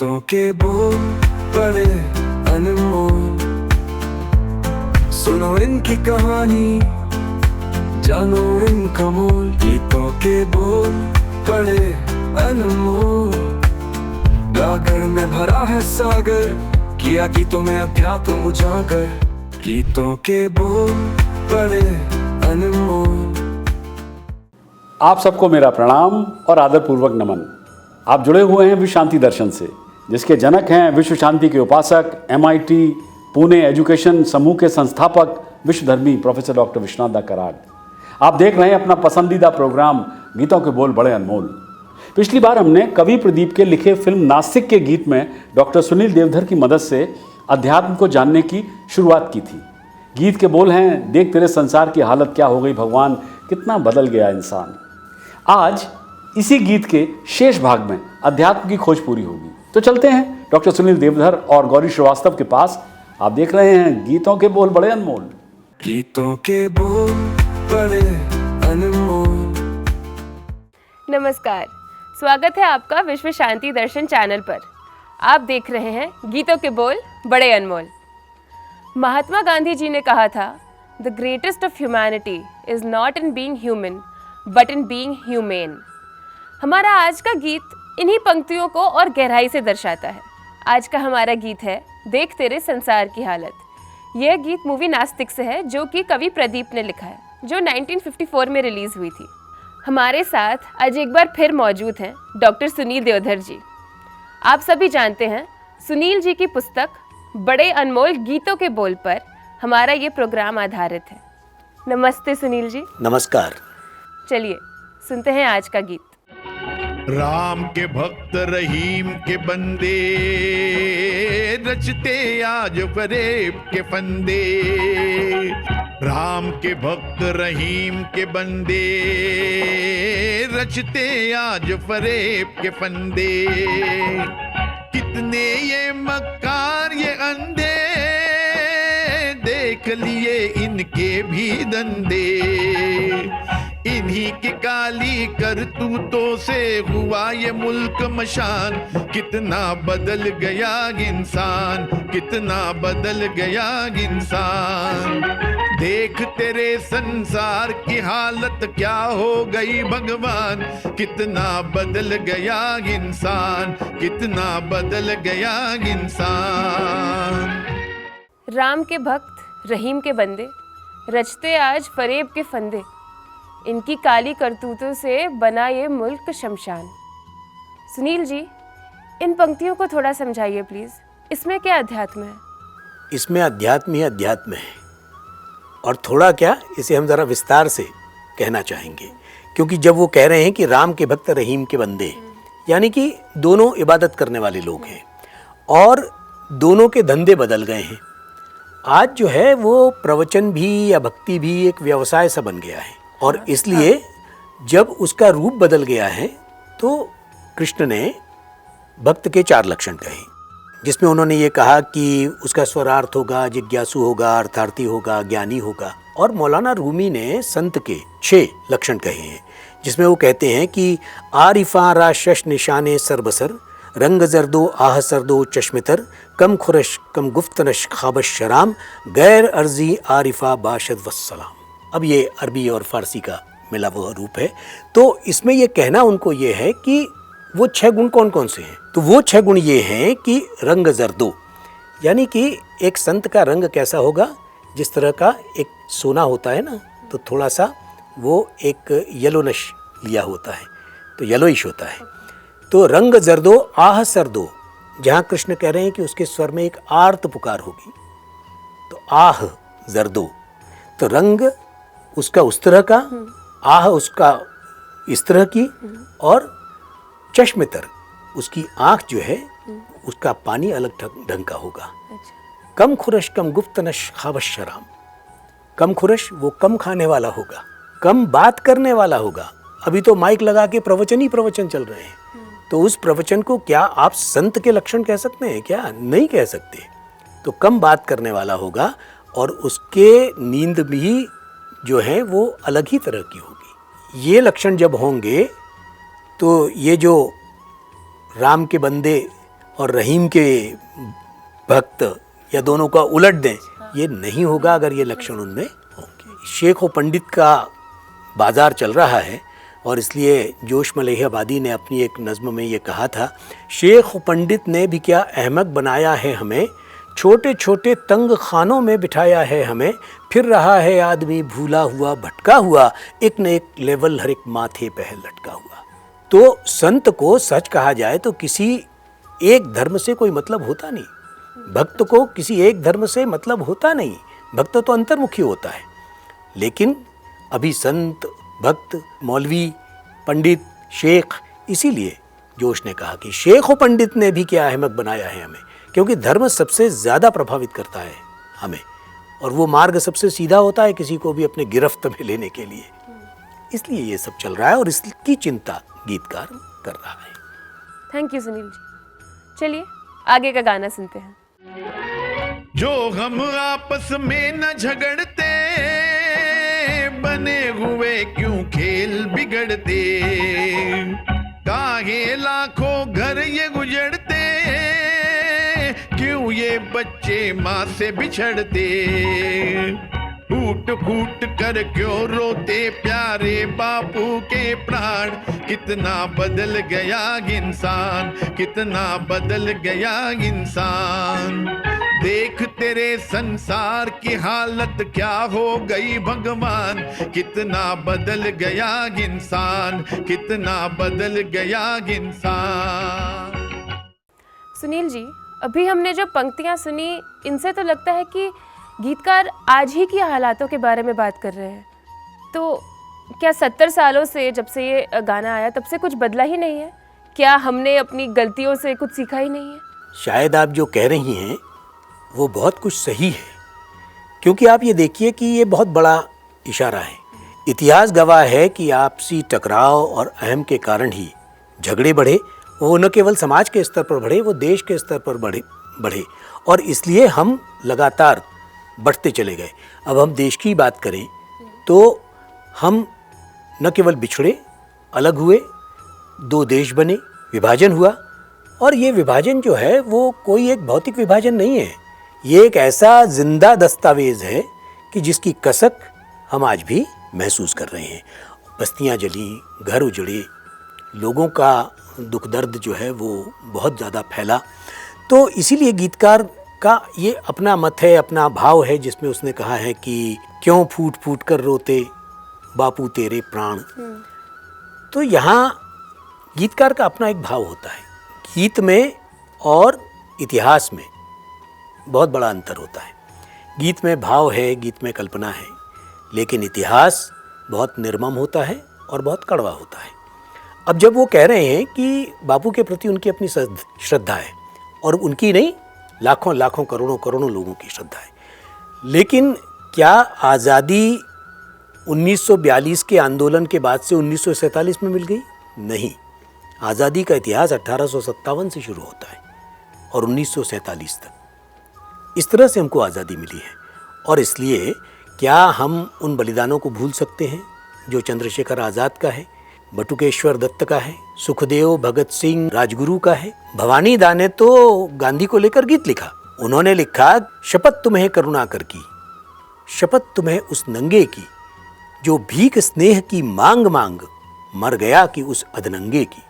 गीतों के बोल बड़े अनमोल, सुनो इनकी कहानी, जानो इनका मोल। गीतों के बोल बड़े अनमोल, गागर में भरा है सागर, किया गीतों में अध्यात्म उजागर। गीतों के बोल बड़े अनमोल। आप सबको मेरा प्रणाम और आदरपूर्वक नमन। आप जुड़े हुए हैं विश्व शांति दर्शन से, जिसके जनक हैं विश्व शांति के उपासक, MIT पुणे एजुकेशन समूह के संस्थापक विश्वधर्मी प्रोफेसर डॉक्टर विश्वनाथ दा कराड। आप देख रहे हैं अपना पसंदीदा प्रोग्राम गीतों के बोल बड़े अनमोल। पिछली बार हमने कवि प्रदीप के लिखे फिल्म नास्तिक के गीत में डॉक्टर सुनील देवधर की मदद से अध्यात्म को जानने की शुरुआत की थी। गीत के बोल हैं, देख तेरे संसार की हालत क्या हो गई भगवान, कितना बदल गया इंसान। आज इसी गीत के शेष भाग में अध्यात्म की खोज पूरी होगी, तो चलते हैं डॉक्टर सुनील देवधर और गौरी श्रीवास्तव के पास। आप देख रहे हैं गीतों के बोल बड़े अनमोल। गीतों के बोल बड़े अनमोल। नमस्कार, स्वागत है आपका विश्व शांति दर्शन चैनल पर। आप देख रहे हैं गीतों के बोल बड़े अनमोल। महात्मा गांधी जी ने कहा था, the greatest of humanity is not in being human but in being humane. हमारा आज का गीत इन्हीं पंक्तियों को और गहराई से दर्शाता है। आज का हमारा गीत है देख तेरे संसार की हालत। यह गीत मूवी नास्तिक से है, जो कि कवि प्रदीप ने लिखा है, जो 1954 में रिलीज हुई थी। हमारे साथ आज एक बार फिर मौजूद हैं डॉक्टर सुनील देवधर जी। आप सभी जानते हैं सुनील जी की पुस्तक बड़े अनमोल गीतों के बोल पर हमारा ये प्रोग्राम आधारित है। नमस्ते सुनील जी। नमस्कार। चलिए सुनते हैं आज का गीत। राम के भक्त रहीम के बंदे, रचते आज फरेब के फंदे। राम के भक्त रहीम के बंदे, रचते आज फरेब के फंदे। कितने ये मक्कार ये अंधे, देख लिए इनके भी धंधे। इन्हीं की काली करतूतों से हुआ ये मुल्क मशान। कितना बदल गया इंसान, कितना बदल गया इंसान। देख तेरे संसार की हालत क्या हो गई भगवान, कितना बदल गया इंसान, कितना बदल गया इंसान। राम के भक्त रहीम के बंदे, रचते आज फरेब के फंदे। इनकी काली करतूतों से बना ये मुल्क शमशान। सुनील जी, इन पंक्तियों को थोड़ा समझाइए प्लीज। इसमें क्या अध्यात्म है? इसमें अध्यात्म ही अध्यात्म है, और थोड़ा क्या, इसे हम जरा विस्तार से कहना चाहेंगे। क्योंकि जब वो कह रहे हैं कि राम के भक्त रहीम के बंदे, यानी कि दोनों इबादत करने वाले लोग हैं और दोनों के धंधे बदल गए हैं। आज जो है वो प्रवचन भी या भक्ति भी एक व्यवसाय सा बन गया है, और इसलिए जब उसका रूप बदल गया है तो कृष्ण ने भक्त के 4 लक्षण कहे, जिसमें उन्होंने ये कहा कि उसका स्वरार्थ होगा, जिज्ञासु होगा, अर्थार्थी होगा, ज्ञानी होगा। और मौलाना रूमी ने संत के 6 लक्षण कहे हैं, जिसमें वो कहते हैं कि आरिफा रा शश निशाने सरबसर, रंग जरदो आह सरदो चश्मितर, कम खुरश कम गुफ्तनश खाबश शराम, गैर अर्जी आरिफा बाशद वस्सलाम। अब ये अरबी और फारसी का मिला हुआ रूप है। तो इसमें ये कहना उनको ये है कि वो 6 गुण कौन कौन से हैं। तो वो 6 गुण ये हैं कि रंग जरदो, यानी कि एक संत का रंग कैसा होगा, जिस तरह का एक सोना होता है ना, तो थोड़ा सा वो एक येलोनश लिया होता है, तो येलोइश होता है। तो रंग जरदो आह सरदो, जहाँ कृष्ण कह रहे हैं कि उसके स्वर में एक आर्त पुकार होगी, तो आह जरदो, तो रंग उसका उस तरह का, आह उसका इस तरह की, और चश्मितर, उसकी आँख जो है उसका पानी अलग ढंग का होगा। कम खुरश कम गुफ्तनश खाबश शराम, कम खुरश वो कम खाने वाला होगा, कम बात करने वाला होगा। अभी तो माइक लगा के प्रवचन ही प्रवचन चल रहे हैं, तो उस प्रवचन को क्या आप संत के लक्षण कह सकते हैं? क्या नहीं कह सकते। तो कम बात करने वाला होगा, और उसके नींद भी जो है वो अलग ही तरह की होगी। ये लक्षण जब होंगे तो ये जो राम के बंदे और रहीम के भक्त या दोनों का उलट दें, ये नहीं होगा अगर ये लक्षण उनमें होंगे। शेख व पंडित का बाजार चल रहा है और इसलिए जोश मलिहाबादी ने अपनी एक नज़्म में ये कहा था, शेख व पंडित ने भी क्या अहमक बनाया है हमें, छोटे छोटे तंग खानों में बिठाया है हमें, फिर रहा है आदमी भूला हुआ भटका हुआ, एक न एक लेवल हर एक माथे पे है लटका हुआ। तो संत को सच कहा जाए तो किसी एक धर्म से कोई मतलब होता नहीं, भक्त को किसी एक धर्म से मतलब होता नहीं, भक्त तो अंतर्मुखी होता है। लेकिन अभी संत, भक्त, मौलवी, पंडित, शेख, इसीलिए जोश ने कहा कि शेख व पंडित ने भी क्या अहमक बनाया है हमें, क्योंकि धर्म सबसे ज़्यादा प्रभावित करता है हमें और वो मार्ग सबसे सीधा होता है किसी को भी अपने गिरफ्त में लेने के लिए। इसलिए ये सब चल रहा है और इसकी चिंता गीतकार कर रहा है। Thank you Sunil ji. चलिए आगे का गाना सुनते हैं। जो हम आपस में न झगड़ते, बने हुए क्यों खेल बिगड़ते, काहे लाखों घर ये गुजरते, क्यों ये बच्चे माँ से बिछड़ते, फूट फूट कर क्यों रोते प्यारे बापू के प्राण, कितना बदल गया इंसान, कितना बदल गया इंसान, देख तेरे संसार की हालत क्या हो गई भगवान, कितना बदल गया इंसान, कितना बदल गया इंसान। सुनील जी, अभी हमने जो पंक्तियां सुनी इनसे तो लगता है कि गीतकार आज ही की हालातों के बारे में बात कर रहे हैं। तो क्या 70 सालों से, जब से ये गाना आया तब से कुछ बदला ही नहीं है? क्या हमने अपनी गलतियों से कुछ सीखा ही नहीं है? शायद आप जो कह रही हैं वो बहुत कुछ सही है, क्योंकि आप ये देखिए कि ये बहुत बड़ा इशारा है। इतिहास गवाह है कि आपसी टकराव और अहम के कारण ही झगड़े बढ़े, वो न केवल समाज के स्तर पर बढ़े, वो देश के स्तर पर बढ़े और इसलिए हम लगातार बढ़ते चले गए। अब हम देश की बात करें तो हम न केवल बिछड़े, अलग हुए, दो देश बने, विभाजन हुआ और ये विभाजन जो है वो कोई एक भौतिक विभाजन नहीं है, ये एक ऐसा जिंदा दस्तावेज है कि जिसकी कसक हम आज भी महसूस कर रहे हैं। बस्तियां जली, घर उजड़े, लोगों का दुख दर्द जो है वो बहुत ज़्यादा फैला। तो इसीलिए गीतकार का ये अपना मत है, अपना भाव है, जिसमें उसने कहा है कि क्यों फूट फूट कर रोते बापू तेरे प्राण। तो यहाँ गीतकार का अपना एक भाव होता है। गीत में और इतिहास में बहुत बड़ा अंतर होता है। गीत में भाव है, गीत में कल्पना है, लेकिन इतिहास बहुत निर्मम होता है और बहुत कड़वा होता है। अब जब वो कह रहे हैं कि बापू के प्रति उनकी अपनी श्रद्धा है और उनकी नहीं, लाखों लाखों करोड़ों करोड़ों लोगों की श्रद्धा है, लेकिन क्या आज़ादी 1942 के आंदोलन के बाद से 1947 में मिल गई? नहीं, आज़ादी का इतिहास 1857 से शुरू होता है और 1947 तक। इस तरह से हमको आज़ादी मिली है और इसलिए क्या हम उन बलिदानों को भूल सकते हैं जो चंद्रशेखर आज़ाद का है, बटुकेश्वर दत्त का है, सुखदेव भगत सिंह राजगुरु का है। भवानी दा ने तो गांधी को लेकर गीत लिखा। उन्होंने लिखा, शपथ तुम्हें करुणा कर की, शपथ तुम्हें उस नंगे की, जो भीख स्नेह की मांग मांग मर गया कि उस अधनंगे की।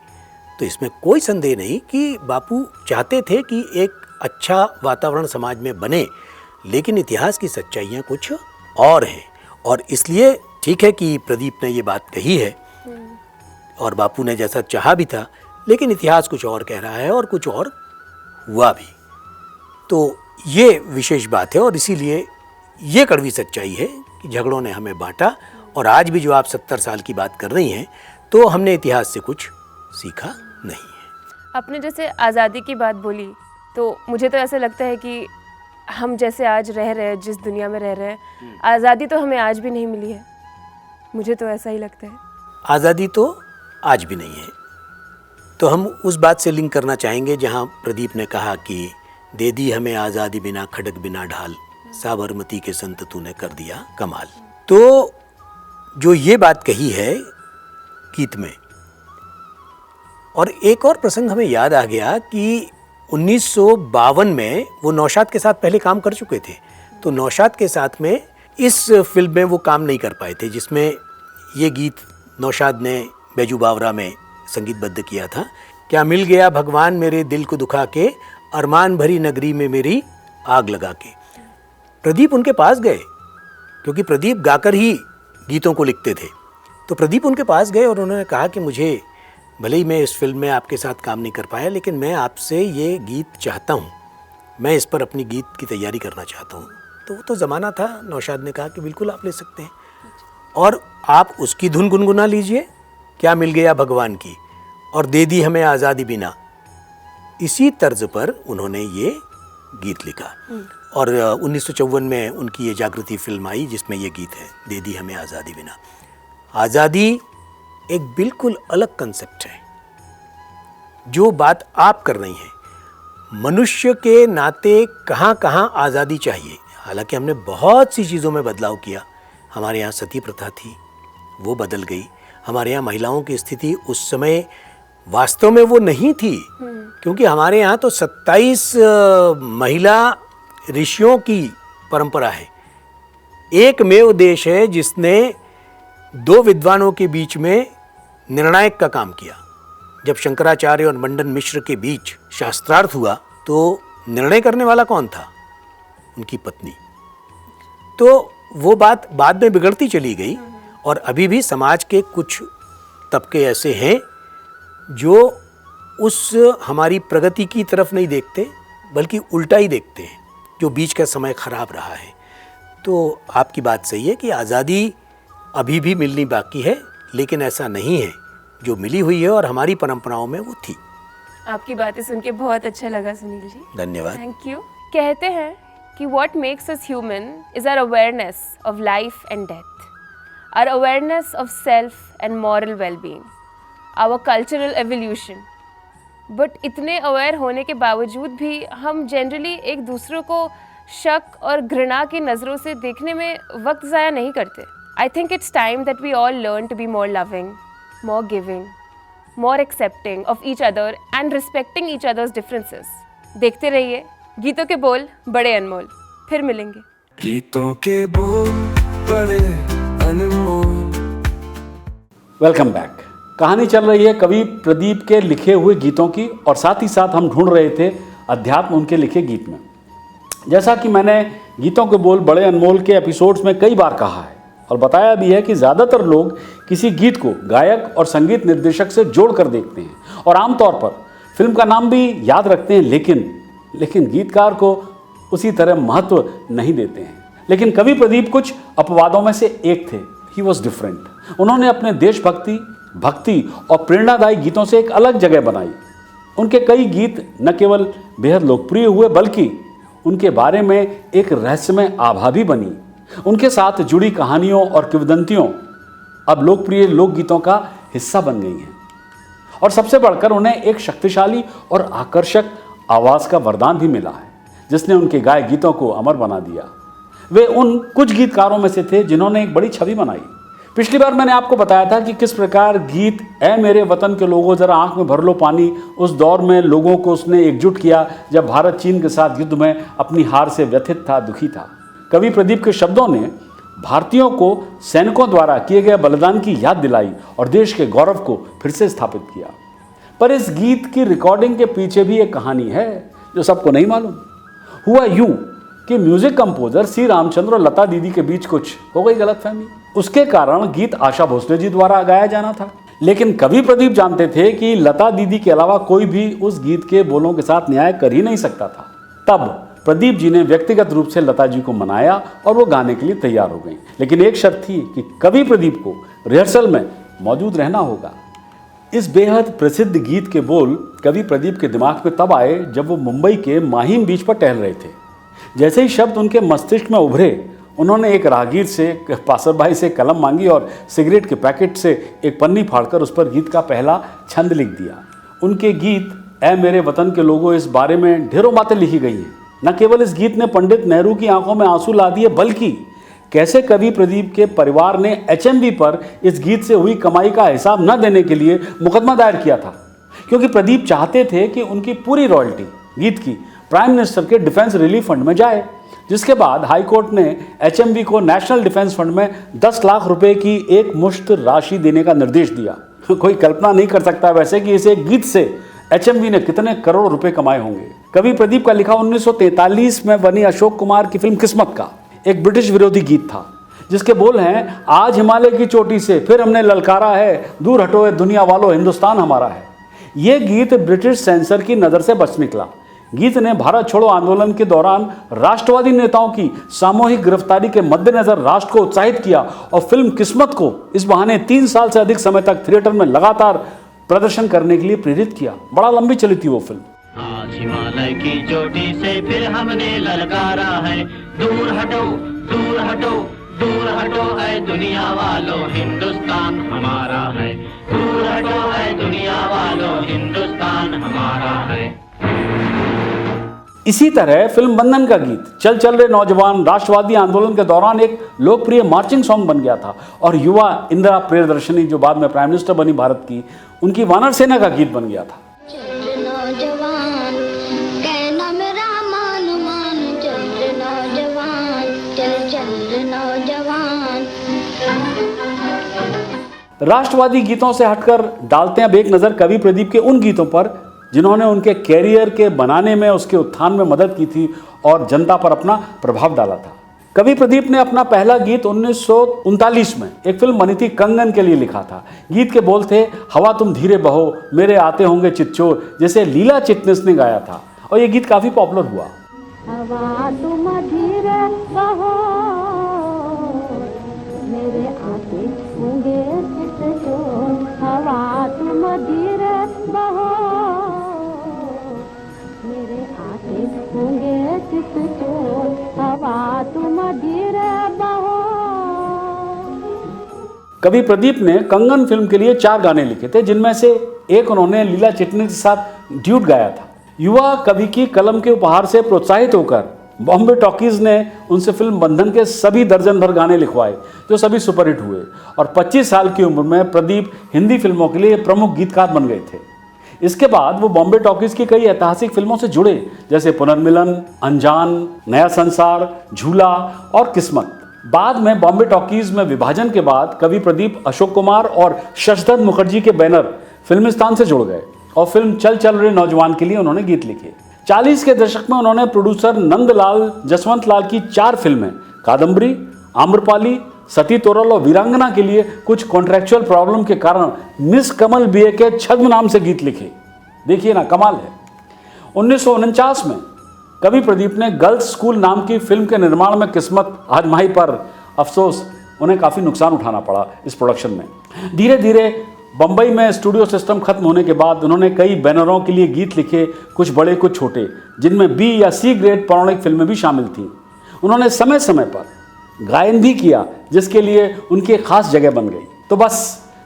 तो इसमें कोई संदेह नहीं कि बापू चाहते थे कि एक अच्छा वातावरण समाज में बने, लेकिन इतिहास की सच्चाइयाँ कुछ और हैं और इसलिए ठीक है कि प्रदीप ने ये बात कही है और बापू ने जैसा चाहा भी था, लेकिन इतिहास कुछ और कह रहा है और कुछ और हुआ भी। तो ये विशेष बात है और इसीलिए ये कड़वी सच्चाई है कि झगड़ों ने हमें बांटा और आज भी जो आप 70 साल की बात कर रही हैं तो हमने इतिहास से कुछ सीखा नहीं है। आपने जैसे आज़ादी की बात बोली तो मुझे तो ऐसा लगता है कि हम जैसे आज रह रहे हैं, जिस दुनिया में रह रहे हैं, आज़ादी तो हमें आज भी नहीं मिली है। मुझे तो ऐसा ही लगता है। आज़ादी तो आज भी नहीं है। तो हम उस बात से लिंक करना चाहेंगे जहां प्रदीप ने कहा कि दे दी हमें आज़ादी बिना खड़ग बिना ढाल, साबरमती के संत तूने कर दिया कमाल। तो जो ये बात कही है गीत में, और एक और प्रसंग हमें याद आ गया कि 1952 में वो नौशाद के साथ पहले काम कर चुके थे, तो नौशाद के साथ में इस फिल्म में वो काम नहीं कर पाए थे जिसमें ये गीत नौशाद ने बैजू बावरा में संगीतबद्ध किया था। क्या मिल गया भगवान मेरे दिल को दुखा के, अरमान भरी नगरी में मेरी आग लगा के। प्रदीप उनके पास गए, क्योंकि प्रदीप गाकर ही गीतों को लिखते थे, तो प्रदीप उनके पास गए और उन्होंने कहा कि मुझे, भले ही मैं इस फिल्म में आपके साथ काम नहीं कर पाया, लेकिन मैं आपसे ये गीत चाहता हूँ, मैं इस पर अपनी गीत की तैयारी करना चाहता हूँ। तो वो तो ज़माना था, नौशाद ने कहा कि बिल्कुल आप ले सकते हैं, और आप उसकी धुन गुनगुना लीजिए, क्या मिल गया भगवान की, और दे दी हमें आज़ादी बिना। इसी तर्ज पर उन्होंने ये गीत लिखा, और 1954 में उनकी ये जागृति फिल्म आई जिसमें ये गीत है, दे दी हमें आज़ादी बिना। आज़ादी एक बिल्कुल अलग कंसेप्ट है। जो बात आप कर रही हैं, मनुष्य के नाते कहाँ कहाँ आज़ादी चाहिए। हालांकि हमने बहुत सी चीज़ों में बदलाव किया। हमारे यहाँ सती प्रथा थी, वो बदल गई। हमारे यहाँ महिलाओं की स्थिति उस समय वास्तव में वो नहीं थी, क्योंकि हमारे यहाँ तो 27 महिला ऋषियों की परंपरा है। एकमेव देश है जिसने 2 विद्वानों के बीच में निर्णायक का काम किया। जब शंकराचार्य और मंडन मिश्र के बीच शास्त्रार्थ हुआ तो निर्णय करने वाला कौन था? उनकी पत्नी। तो वो बात बाद में बिगड़ती चली गई, और अभी भी समाज के कुछ तबके ऐसे हैं जो उस हमारी प्रगति की तरफ नहीं देखते, बल्कि उल्टा ही देखते हैं, जो बीच का समय खराब रहा है। तो आपकी बात सही है कि आज़ादी अभी भी मिलनी बाकी है, लेकिन ऐसा नहीं है, जो मिली हुई है और हमारी परंपराओं में वो थी। आपकी बातें सुन के बहुत अच्छा लगा सुनील जी, धन्यवाद। Thank you. कहते हैं कि what makes us human is our awareness of life and death, our awareness of self and moral well-being, our cultural evolution. But इतने अवेयर होने के बावजूद भी हम जनरली एक दूसरों को शक और घृणा की नज़रों से देखने में वक्त ज़ाया नहीं करते। I think it's time that we all learn to be more loving, more giving, more accepting of each other and respecting each others differences. देखते रहिए गीतों के बोल बड़े अनमोल। फिर मिलेंगे। गीतों के बोल बड़े अनमोल। Welcome back. कहानी चल रही है कवि प्रदीप के लिखे हुए गीतों की, और साथ ही साथ हम ढूंढ रहे थे अध्यात्म उनके लिखे गीत में। जैसा कि मैंने गीतों के बोल बड़े अनमोल के एपिसोड्स में कई बार कहा है और बताया भी है कि ज़्यादातर लोग किसी गीत को गायक और संगीत निर्देशक से जोड़कर देखते हैं और आमतौर पर फिल्म का नाम भी याद रखते हैं, लेकिन गीतकार को उसी तरह महत्व नहीं देते हैं। लेकिन कवि प्रदीप कुछ अपवादों में से एक थे। He was different. उन्होंने अपने देशभक्ति, भक्ति और प्रेरणादायी गीतों से एक अलग जगह बनाई। उनके कई गीत न केवल बेहद लोकप्रिय हुए, बल्कि उनके बारे में एक रहस्यमय आभा भी बनी। उनके साथ जुड़ी कहानियों और किंवदंतियों अब लोकप्रिय लोकगीतों का हिस्सा बन गई हैं, और सबसे बढ़कर उन्हें एक शक्तिशाली और आकर्षक आवाज़ का वरदान भी मिला है, जिसने उनके गाए गीतों को अमर बना दिया। वे उन कुछ गीतकारों में से थे जिन्होंने एक बड़ी छवि बनाई। पिछली बार मैंने आपको बताया था कि किस प्रकार गीत ऐ मेरे वतन के लोगों जरा आंख में भर लो पानी, उस दौर में लोगों को उसने एकजुट किया जब भारत चीन के साथ युद्ध में अपनी हार से व्यथित था, दुखी था। कवि प्रदीप के शब्दों ने भारतीयों को सैनिकों द्वारा किए गए बलिदान की याद दिलाई और देश के गौरव को फिर से स्थापित किया। पर इस गीत की रिकॉर्डिंग के पीछे भी एक कहानी है जो सबको नहीं मालूम। हुआ यूं कि म्यूजिक कंपोजर सी रामचंद्र और लता दीदी के बीच कुछ हो गई गलतफहमी। उसके कारण गीत आशा भोसले जी द्वारा गाया जाना था, लेकिन कवि प्रदीप जानते थे कि लता दीदी के अलावा कोई भी उस गीत के बोलों के साथ न्याय कर ही नहीं सकता था। तब प्रदीप जी ने व्यक्तिगत रूप से लता जी को मनाया और वो गाने के लिए तैयार हो गई। लेकिन एक शर्त थी कि कवि प्रदीप को रिहर्सल में मौजूद रहना होगा। इस बेहद प्रसिद्ध गीत के बोल कवि प्रदीप के दिमाग में तब आए जब वो मुंबई के माहिम बीच पर टहल रहे थे। जैसे ही शब्द उनके मस्तिष्क में उभरे, उन्होंने एक राहगीर से, पासरभाई से कलम मांगी और सिगरेट के पैकेट से एक पन्नी फाड़कर उस पर गीत का पहला छंद लिख दिया। उनके गीत ऐ मेरे वतन के लोगों, इस बारे में ढेरों बातें लिखी गई हैं। न केवल इस गीत ने पंडित नेहरू की आंखों में आंसू ला दिए, बल्कि कैसे कवि प्रदीप के परिवार ने HMV पर इस गीत से हुई कमाई का हिसाब न देने के लिए मुकदमा दायर किया था, क्योंकि प्रदीप चाहते थे कि उनकी पूरी रॉयल्टी गीत की प्राइम मिनिस्टर के डिफेंस रिलीफ फंड में जाए, जिसके बाद हाई कोर्ट ने एचएमवी को नेशनल डिफेंस फंड में 10 लाख रुपए की एक मुश्त राशि देने का निर्देश दिया। कोई कल्पना नहीं कर सकता वैसे कि इस एक गीत से एचएमवी ने कितने करोड़ रुपए कमाए होंगे। कवि प्रदीप का लिखा 1943 में बनी अशोक कुमार की फिल्म किस्मत का एक ब्रिटिश विरोधी गीत था, जिसके बोल हैं, आज हिमालय की चोटी से फिर हमने ललकारा है, दूर हटो ए दुनिया वालों, हिंदुस्तान हमारा है। ये गीत ब्रिटिश सेंसर की नज़र से बच निकला। गीत ने भारत छोड़ो आंदोलन के दौरान राष्ट्रवादी नेताओं की सामूहिक गिरफ्तारी के मद्देनजर राष्ट्र को उत्साहित किया और फिल्म किस्मत को इस बहाने 3 साल से अधिक समय तक थिएटर में लगातार प्रदर्शन करने के लिए प्रेरित किया। बड़ा लंबी चली थी वो फिल्म। आज हिमालय की चोटी से फिर हमने ललकारा है, दूर हटो दूर हटो दूर हटो है दुनिया वालों, हिंदुस्तान हमारा है, दूर हटो है दुनिया वालों, हिंदुस्तान हमारा है। इसी तरह फिल्म बंधन का गीत चल चल रे नौजवान राष्ट्रवादी आंदोलन के दौरान एक लोकप्रिय मार्चिंग सॉन्ग बन गया था और युवा इंदिरा प्रियदर्शनी, जो बाद में प्राइम मिनिस्टर बनी भारत की, उनकी वानर सेना का गीत बन गया था। चल नौजवान कहना मेरा मान मान, चल नौजवान चल चल नौजवान। राष्ट्रवादी गीतों से हटकर डालते हैं अब एक नज़र कवि प्रदीप के उन गीतों पर जिन्होंने उनके कैरियर के बनाने में, उसके उत्थान में मदद की थी और जनता पर अपना प्रभाव डाला था। कवि प्रदीप ने अपना पहला गीत 1939 में एक फिल्म बनी थी कंगन के लिए लिखा था। गीत के बोल थे, हवा तुम धीरे बहो मेरे आते होंगे चितचोर, जैसे लीला चिटनिस ने गाया था और ये गीत काफ़ी पॉपुलर हुआ। हवा तुम धीरे बहो मेरे आते होंगे चितचोर, हवा तुम धीरे बहो मेरे आते होंगे चितचोर, हवा तुम धीरे बहो। कवि प्रदीप ने कंगन फिल्म के लिए 4 गाने लिखे थे, जिनमें से एक उन्होंने लीला चिटनिस के साथ ड्यूट गाया था। युवा कवि की कलम के उपहार से प्रोत्साहित होकर बॉम्बे टॉकीज ने उनसे फिल्म बंधन के सभी दर्जन भर गाने लिखवाए, जो सभी सुपरहिट हुए और 25 साल की उम्र में प्रदीप हिंदी फिल्मों के लिए प्रमुख गीतकार बन गए थे। इसके बाद वो बॉम्बे टॉकीज की कई ऐतिहासिक फिल्मों से जुड़े, जैसे पुनर्मिलन, अनजान, नया संसार, झूला और किस्मत। बाद में बॉम्बे टॉकीज में विभाजन के बाद कवि प्रदीप अशोक कुमार और शशधर मुखर्जी के बैनर फिल्मिस्तान से जुड़ गए और फिल्म चल चल रे नौजवान के लिए उन्होंने गीत लिखे। 40 के दशक में उन्होंने प्रोड्यूसर नंदलाल जसवंतलाल की 4 फिल्में कादम्बरी, आम्रपाली, सती तोरल और वीरांगना के लिए कुछ कॉन्ट्रेक्चुअल प्रॉब्लम के कारण मिस कमल बीए के छद्म नाम से गीत लिखे। देखिए ना, कमाल है। 1949 में कवि प्रदीप ने गर्ल्स स्कूल नाम की फिल्म के निर्माण में किस्मत आजमाई, पर अफसोस उन्हें काफ़ी नुकसान उठाना पड़ा इस प्रोडक्शन में। धीरे धीरे बम्बई में स्टूडियो सिस्टम खत्म होने के बाद उन्होंने कई बैनरों के लिए गीत लिखे, कुछ बड़े कुछ छोटे, जिनमें बी या सी ग्रेड पौराणिक फिल्में भी शामिल थीं। उन्होंने समय समय पर गायन भी किया, जिसके लिए उनकी एक खास जगह बन गई। तो बस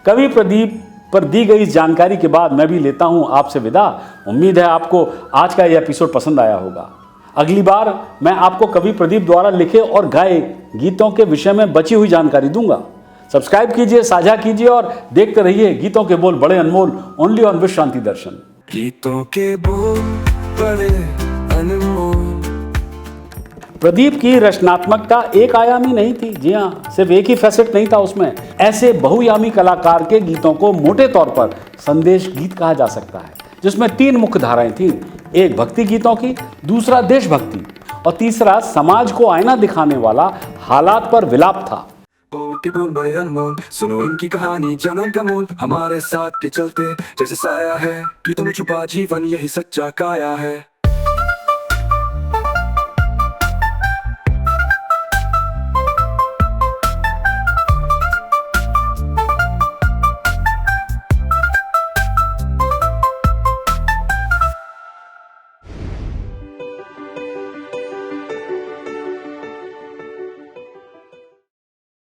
कवि प्रदीप पर दी गई इस जानकारी के बाद मैं भी लेता हूं आपसे विदा। उम्मीद है आपको आज का यह एपिसोड पसंद आया होगा। अगली बार मैं आपको कवि प्रदीप द्वारा लिखे और गाए गीतों के विषय में बची हुई जानकारी दूंगा। सब्सक्राइब कीजिए, साझा कीजिए और देखते रहिए गीतों के बोल बड़े अनमोल, ओनली ऑन विश्व शांति दर्शन। गीतों के बोल बड़े अनमोल। प्रदीप की रचनात्मकता एक आयामी नहीं थी। जी हाँ, सिर्फ एक ही फैसेट नहीं था उसमें। ऐसे बहुयामी कलाकार के गीतों को मोटे तौर पर संदेश गीत कहा जा सकता है, जिसमें 3 मुख्य धाराएं थीं। एक भक्ति गीतों की, दूसरा देशभक्ति और तीसरा समाज को आईना दिखाने वाला हालात पर विलाप था। बोल बड़े अनमोल, सुनो इनकी कहानी जनन का मूल, हमारे साथ के चलते जैसे साया है, गीतों में छुपा जीवन यही सच्चा काया है।